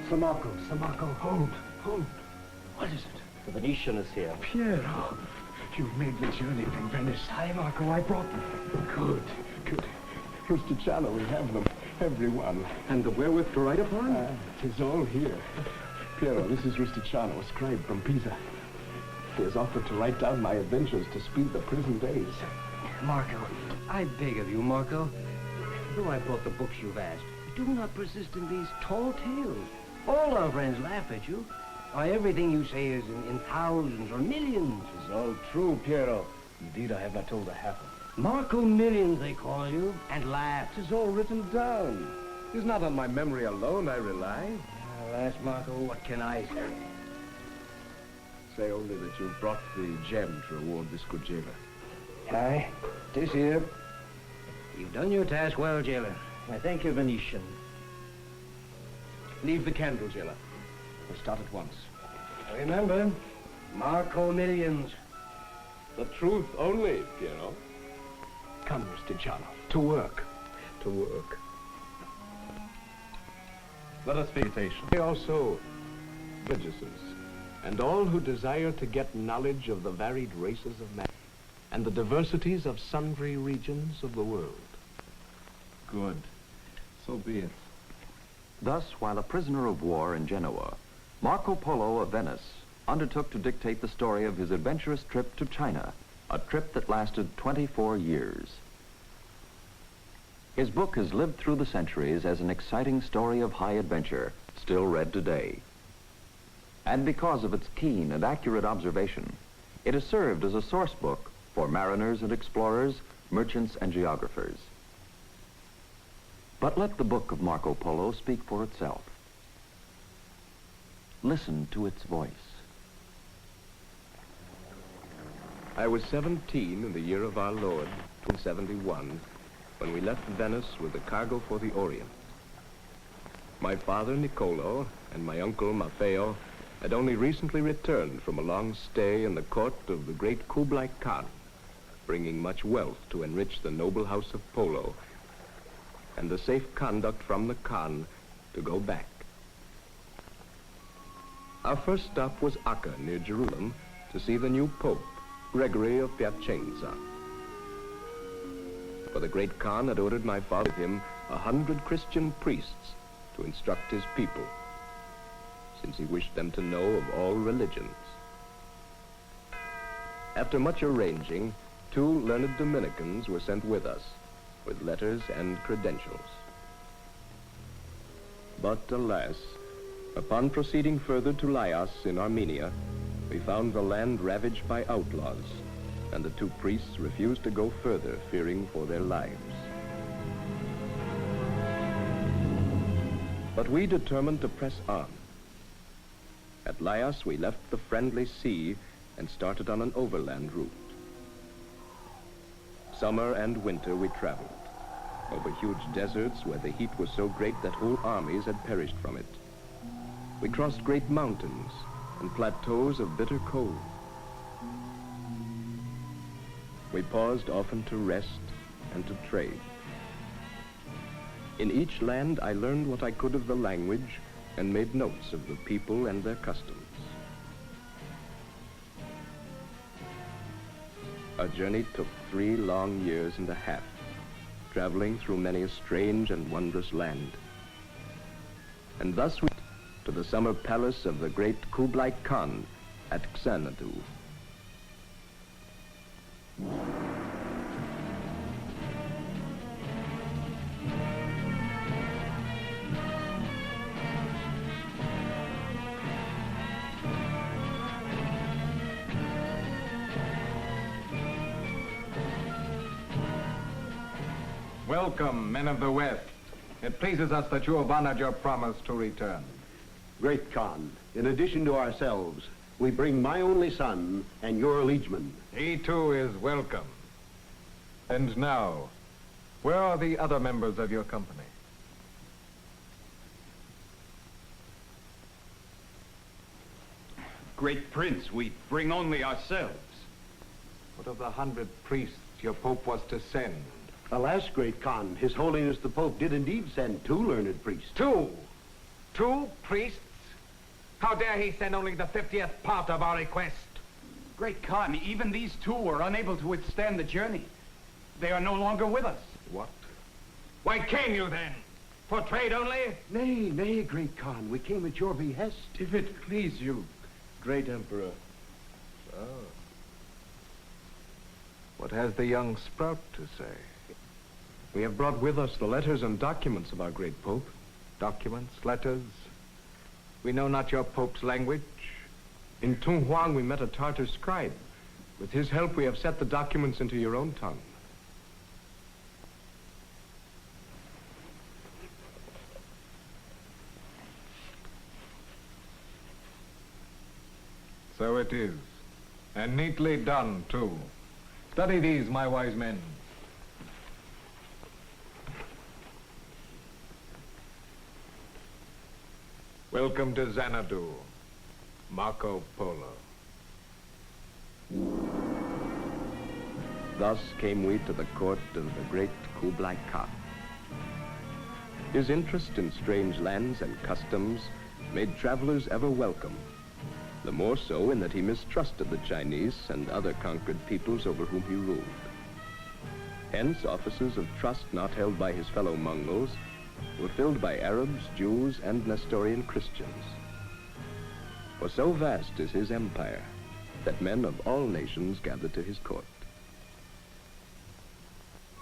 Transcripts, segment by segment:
Sir Marco, hold. What is it? The Venetian is here. Piero, you've made the journey from Venice. Hi, Marco, I brought them. Good. Rusticano, we have them. Everyone. And the wherewith to write upon? Tis all here. Piero, this is Rusticano, a scribe from Pisa. He has offered to write down my adventures to speed the prison days. Marco, I beg of you, Marco. Though I brought the books you've asked, do not persist in these tall tales. All our friends laugh at you. Why, everything you say is in thousands or millions. It's all true, Piero. Indeed, I have not told a half of it. Marco Millions, they call you, and laugh. It's all written down. It's not on my memory alone I rely. Alas, Marco, what can I say? Say only that you brought the gem to reward this good jailer. Aye, 'tis here. You've done your task well, jailer. I thank you, Venetian. Leave the candle, jailer. We'll start at once. Remember, Marco Millions. The truth only, Piero. Come, Rusticano. To work. To work. Let us pay attention. We also burgesses, and all who desire to get knowledge of the varied races of man, and the diversities of sundry regions of the world. Good. So be it. Thus, while a prisoner of war in Genoa, Marco Polo of Venice undertook to dictate the story of his adventurous trip to China, a trip that lasted 24 years. His book has lived through the centuries as an exciting story of high adventure, still read today. And because of its keen and accurate observation, it has served as a source book for mariners and explorers, merchants and geographers. But let the book of Marco Polo speak for itself. Listen to its voice. I was 17 in the year of our Lord, 1271, when we left Venice with a cargo for the Orient. My father, Niccolo, and my uncle, Maffeo, had only recently returned from a long stay in the court of the great Kublai Khan, bringing much wealth to enrich the noble house of Polo, and the safe conduct from the Khan to go back. Our first stop was Acca, near Jerusalem, to see the new Pope, Gregory of Piacenza. For the great Khan had ordered my father with him 100 Christian priests to instruct his people, since he wished them to know of all religions. After much arranging, 2 learned Dominicans were sent with us, with letters and credentials. But alas, upon proceeding further to Laias in Armenia, we found the land ravaged by outlaws, and the 2 priests refused to go further, fearing for their lives. But we determined to press on. At Laias, we left the friendly sea and started on an overland route. Summer and winter we traveled, over huge deserts where the heat was so great that whole armies had perished from it. We crossed great mountains and plateaus of bitter cold. We paused often to rest and to trade. In each land, I learned what I could of the language and made notes of the people and their customs. Our journey took 3 long years and a half, traveling through many a strange and wondrous land. And thus we to the summer palace of the great Kublai Khan at Xanadu. Welcome, men of the West. It pleases us that you have honored your promise to return. Great Khan, in addition to ourselves, we bring my only son and your liegeman. He too is welcome. And now, where are the other members of your company? Great Prince, we bring only ourselves. What of the 100 priests your Pope was to send? Alas, Great Khan, His Holiness the Pope did indeed send 2 learned priests. 2? 2 priests? How dare he send only the 50th part of our request? Great Khan, even these 2 were unable to withstand the journey. They are no longer with us. What? Why came you then? For trade only? Nay, nay, Great Khan. We came at your behest. If it please you, great Emperor. Oh. What has the young sprout to say? We have brought with us the letters and documents of our great Pope. Documents, letters? We know not your Pope's language. In Tung Huang we met a Tartar scribe. With his help we have set the documents into your own tongue. So it is. And neatly done, too. Study these, my wise men. Welcome to Xanadu, Marco Polo. Thus came we to the court of the great Kublai Khan. His interest in strange lands and customs made travelers ever welcome, the more so in that he mistrusted the Chinese and other conquered peoples over whom he ruled. Hence, offices of trust not held by his fellow Mongols were filled by Arabs, Jews, and Nestorian Christians. For so vast is his empire that men of all nations gather to his court.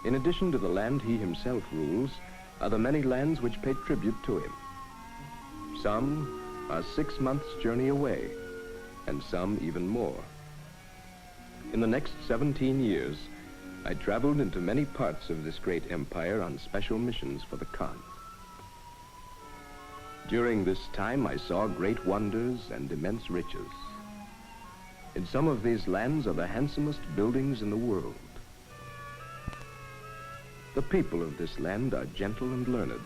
In addition to the land he himself rules, are the many lands which pay tribute to him. Some are 6 months' journey away, and some even more. In the next 17 years, I traveled into many parts of this great empire on special missions for the Khan. During this time, I saw great wonders and immense riches. In some of these lands are the handsomest buildings in the world. The people of this land are gentle and learned,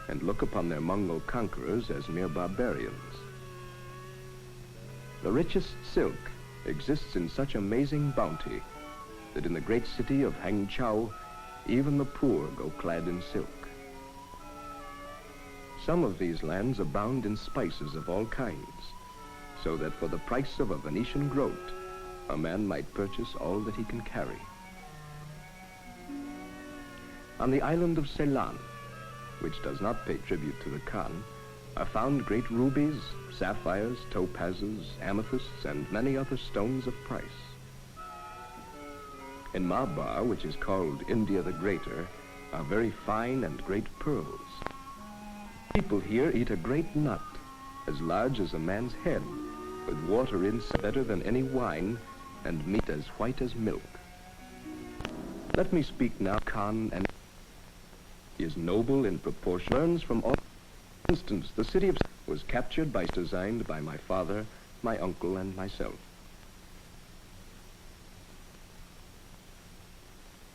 and look upon their Mongol conquerors as mere barbarians. The richest silk exists in such amazing bounty that in the great city of Hangzhou, even the poor go clad in silk. Some of these lands abound in spices of all kinds, so that for the price of a Venetian groat, a man might purchase all that he can carry. On the island of Ceylon, which does not pay tribute to the Khan, are found great rubies, sapphires, topazes, amethysts, and many other stones of price. In Malabar, which is called India the Greater, are very fine and great pearls. People here eat a great nut, as large as a man's head, with water in better than any wine, and meat as white as milk. Let me speak now Khan, and he is noble in proportion, learns from all. For instance, the city of was captured by designed by my father, my uncle, and myself.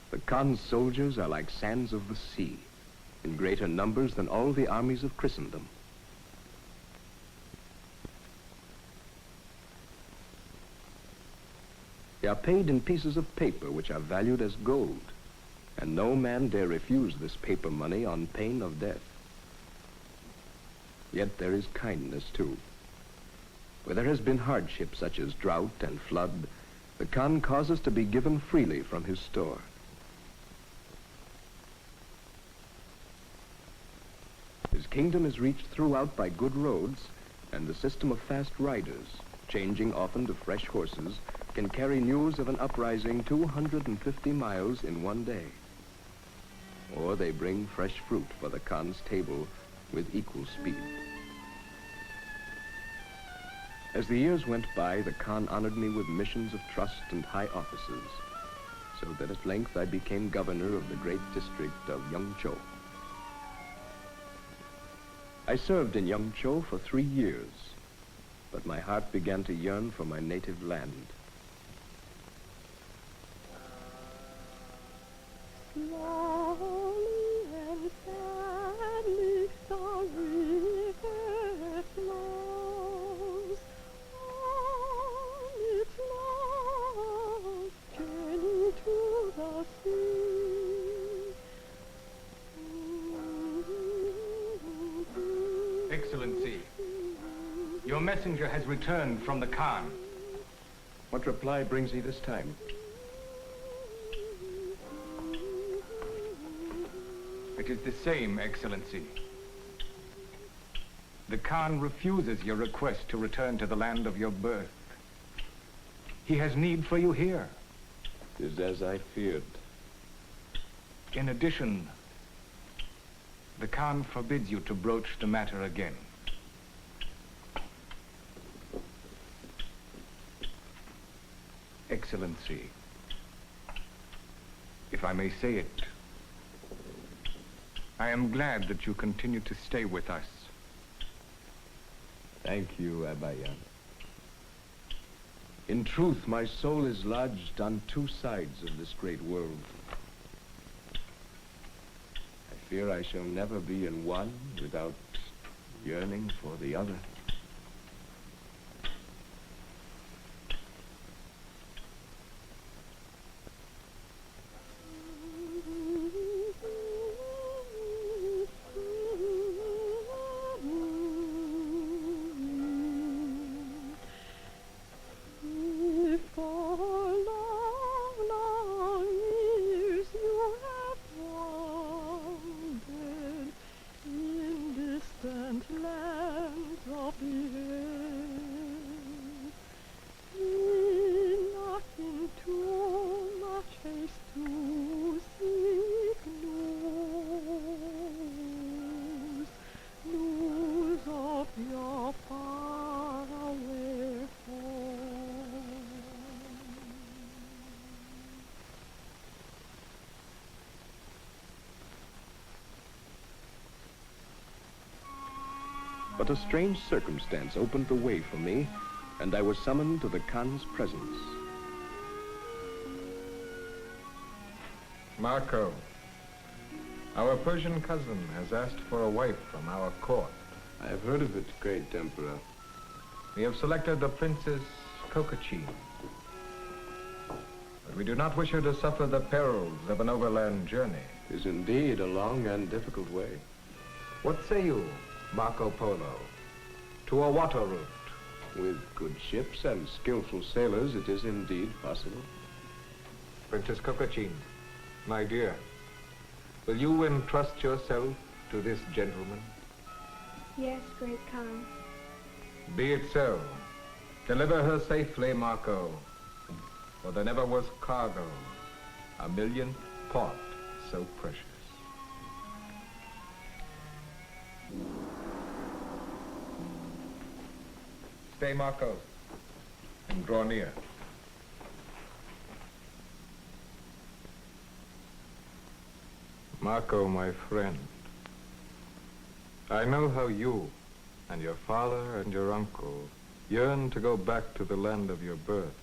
The Khan's soldiers are like sands of the sea, in greater numbers than all the armies of Christendom. They are paid in pieces of paper which are valued as gold, and no man dare refuse this paper money on pain of death. Yet there is kindness too. Where there has been hardship such as drought and flood, the Khan causes to be given freely from his store. His kingdom is reached throughout by good roads, and the system of fast riders, changing often to fresh horses, can carry news of an uprising 250 miles in one day. Or they bring fresh fruit for the Khan's table with equal speed. As the years went by, the Khan honored me with missions of trust and high offices, so that at length I became governor of the great district of Yangzhou. I served in Yangzhou for 3 years, but my heart began to yearn for my native land. Slowly and sadly the river flows on its long journey to the sea. Excellency, your messenger has returned from the Khan. What reply brings he this time? It is the same, Excellency. The Khan refuses your request to return to the land of your birth. He has need for you here. It is as I feared. In addition, the Khan forbids you to broach the matter again. Excellency, if I may say it, I am glad that you continue to stay with us. Thank you, Abayan. In truth, my soul is lodged on two sides of this great world. I fear I shall never be in one without yearning for the other. For long, long years you have wandered in distant lands of the earth. Nothing too much haste to seek news of your faraway home. But a strange circumstance opened the way for me, and I was summoned to the Khan's presence. Marco, our Persian cousin has asked for a wife from our court. I have heard of it, great Emperor. We have selected the Princess Kokachin. But we do not wish her to suffer the perils of an overland journey. It is indeed a long and difficult way. What say you, Marco Polo, to a water route? With good ships and skillful sailors, it is indeed possible. Princess Kokachin, my dear, will you entrust yourself to this gentleman? Yes, great Khan. Be it so. Deliver her safely, Marco, for there never was cargo, a millionth part so precious. Stay, Marco, and draw near. Marco, my friend, I know how you and your father and your uncle yearn to go back to the land of your birth.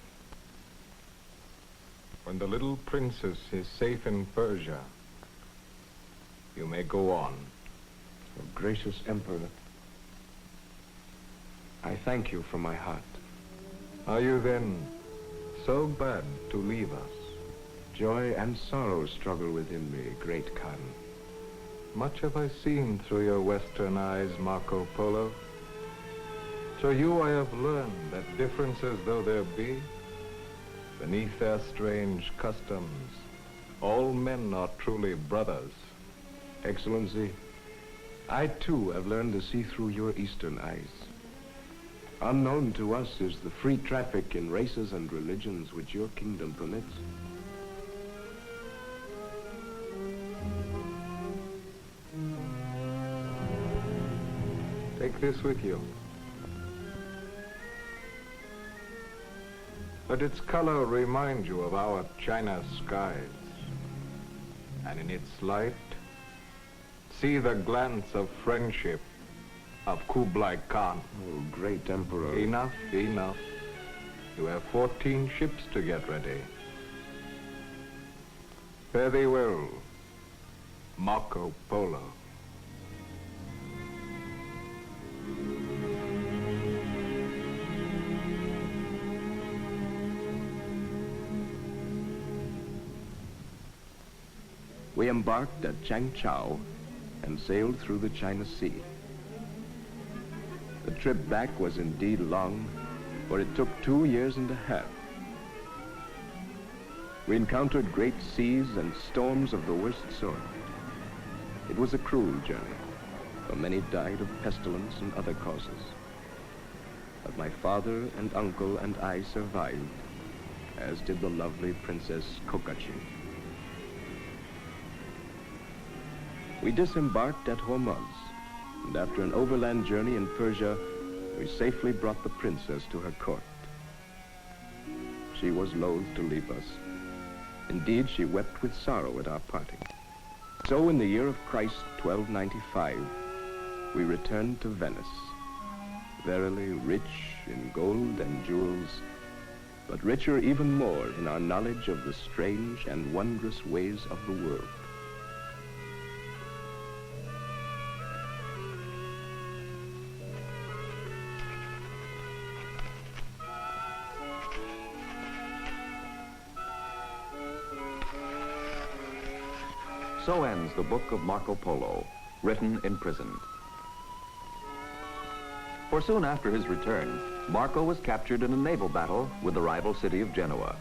When the little princess is safe in Persia, you may go on. Oh, gracious Emperor, I thank you from my heart. Are you then so glad to leave us? Joy and sorrow struggle within me, great Khan. Much have I seen through your western eyes, Marco Polo. Through you I have learned that differences though there be, beneath their strange customs, all men are truly brothers. Excellency, I too have learned to see through your eastern eyes. Unknown to us is the free traffic in races and religions which your kingdom permits. Take this with you. Let its color remind you of our China skies. And in its light, see the glance of friendship of Kublai Khan. Oh, great Emperor. Enough, enough. You have 14 ships to get ready. Fare thee well, Marco Polo. We embarked at Changchao and sailed through the China Sea. The trip back was indeed long, for it took 2 years and a half. We encountered great seas and storms of the worst sort. It was a cruel journey, for many died of pestilence and other causes. But my father and uncle and I survived, as did the lovely Princess Kokachin. We disembarked at Hormuz, and after an overland journey in Persia, we safely brought the princess to her court. She was loath to leave us. Indeed, she wept with sorrow at our parting. So in the year of Christ, 1295, we returned to Venice, verily rich in gold and jewels, but richer even more in our knowledge of the strange and wondrous ways of the world. So ends the book of Marco Polo, written in prison. For soon after his return, Marco was captured in a naval battle with the rival city of Genoa.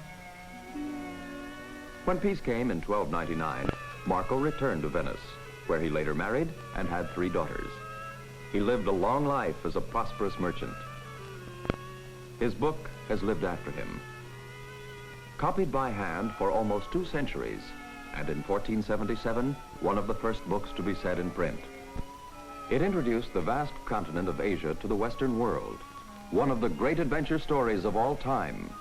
When peace came in 1299, Marco returned to Venice, where he later married and had 3 daughters. He lived a long life as a prosperous merchant. His book has lived after him. Copied by hand for almost 2 centuries, and in 1477, one of the first books to be set in print. It introduced the vast continent of Asia to the Western world, one of the great adventure stories of all time,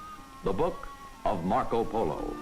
the Book of Marco Polo.